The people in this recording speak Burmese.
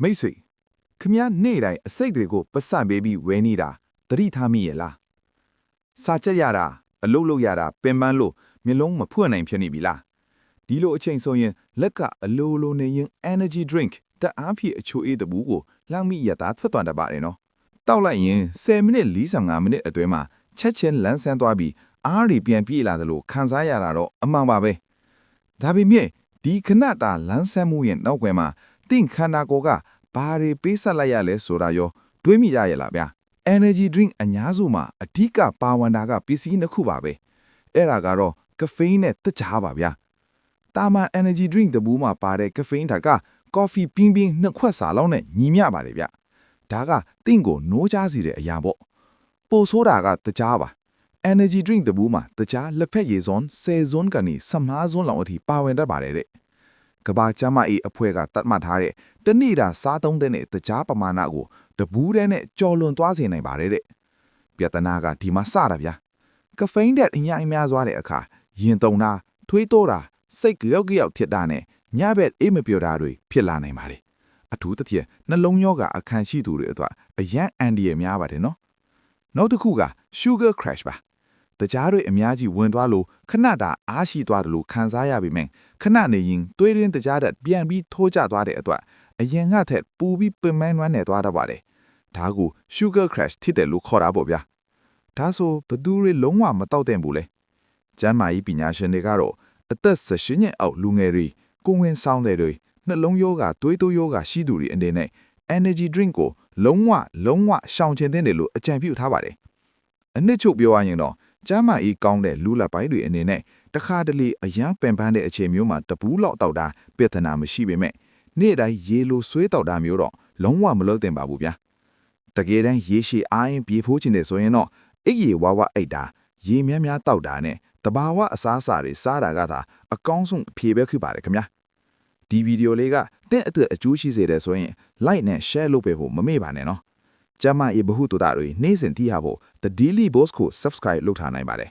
မိတ်ဆွေခမည်းနေ့တိုင်းအစိတ်တွေကိုပတ်စံပေးပြီးဝဲနေတာသတိထားမိရဲ့လားစာချက်ရတာအလုပ်လုပ်ရတာပင်ပန်းလို့မျက်လုံးမဖွင့်နိုင်ဖြစ်နေပြီလားဒီလိုအချိန်ဆိုရင်လက်ကအလိုလိုနေရင် energy drink တအားဖြစ်အချိုအေးတဘူးကိုလှမ်းမိရတာထွက်သွားတပါတယ်နော်တောက်လိုက်ရင်10မိနစ်45မိနစ်အတွင်းမှာချက်ချင်းလန်းဆန်းသွားပြီးအားရီပြန်ပြေးလာသလိုခံစားရတာတော့အမှန်ပါပဲဒါပေမဲ့ဒီခဏတာလန်းဆန်းမှုရဲ့နောက်ွယ်မှာတင့်ခန္ဓာကိုယ်ကဘာတွေပေးဆက်လိုက်ရလဲဆိုတာရောတွေးမိရရဲ့လားဗျာ energy drink အများစုမှာအဓိကပါဝင်တာကပစ္စည်းနှစ်ခုပါပဲအဲ့ဒါကတော့ caffeine နဲ့တခြားပါဗျာတာမန် energy drink တဘူးမှာပါတဲ့ caffeine ဓာတ်က coffee ပြင်းပြင်းနှစ်ခွက်စာလောက်နဲ့ညီမျှပါတယ်ဗျဒါကတင့်ကိုနိုးချစေတဲ့အရာပေါ့ပိုဆိုးတာကတခြားပါ energy drink တဘူးမှာတခြားလက်ဖက်ရည်စွန်း10စွန်းကနေ15စွန်းလောက်အထိပါဝင်တတ်ပါတယ်တဲ့ကဘာချမအေးအဖွဲ့ကတတ်မှတ်ထားတဲ့တနေ့တာစားသုံးတဲ့နဲ့တခြားပမာဏကိုတဘူးတဲ့နဲ့ကြော်လွန်သွားစေနိုင်ပါတယ်တဲ့ပြဿနာကဒီမှာစတာဗျာကဖိန်းတဲ့အညာအများစွာတဲ့အခါရင်တုံတာထွေးတိုးတာစိတ်ကြောက်ကြောက်ဖြစ်တာနဲ့ညဘက်အေးမပြောတာတွေဖြစ်လာနိုင်ပါတယ်အထူးသဖြင့်နှလုံးရောဂါအခန့်ရှိသူတွေအတွက်အရန်အန်ဒီရများပါတယ်နော်နောက်တစ်ခုက sugar crash ပါတကြားတွေအများကြီးဝင်သွားလို့ခဏတာအားရှိသွားတယ်လို့ခံစားရပြီမယ်ခဏနေရင်သွေးရင်းတကြားတဲ့ပြန်ပြီးထိုးကျသွားတဲ့အတွက်အရင်ကထက်ပူပြီးပင်မနွမ်းနေသွားတတ်ပါတယ်ဒါကို sugar crash ဖြစ်တယ်လို့ခေါ်တာပေါ့ဗျာဒါဆိုဘသူတွေလုံးဝမတောက်တဲ့ဘူးလေကျန်းမာရေးပညာရှင်တွေကတော့အသက်18နှစ်အောက်လူငယ်တွေကိုဝင်ဆောင်တဲ့တွေနှလုံးရောဂါသွေးတိုးရောဂါရှိသူတွေအနေနဲ့ energy drink ကိုလုံးဝရှောင်ကျဉ်တဲ့လို့အကြံပြုထားပါတယ်အနှစ်ချုပ်ပြောရရင်တော့ကျမ်းမာရေးကောင်းတဲ့လူလက်ပိုင်းတွေအနေနဲ့တခါတလေအရန်ပင်ပန်းတဲ့အချိန်မျိုးမှာတပူးလောက်တောက်တာပြဿနာမရှိပေမဲ့နေ့တိုင်းရေလိုဆွေးတောက်တာမျိုးတော့လုံးဝမလုပ်သင့်ပါဘူးဗျာတကယ်တမ်းရေရှည်အားရင်ပြေဖိုးချင်တယ်ဆိုရင်တော့အိပ်ရေဝါအိတ်တာရေများတောက်တာနဲ့တဘာဝအစားအစာတွေစားတာကသာအကောင်းဆုံးအဖြေပဲဖြစ်ပါတယ်ခင်ဗျာဒီဗီဒီယိုလေးကတင့်အတွက်အကျိုးရှိစေတယ်ဆိုရင် like နဲ့ share လုပ်ပေးဖို့မမေ့ပါနဲ့နော်ကျမရေဘဟုတုဒတွေနေ့စဉ်သိရဖို့ The Daily Boss ကို subscribe လုပ်ထားနိုင်ပါတယ်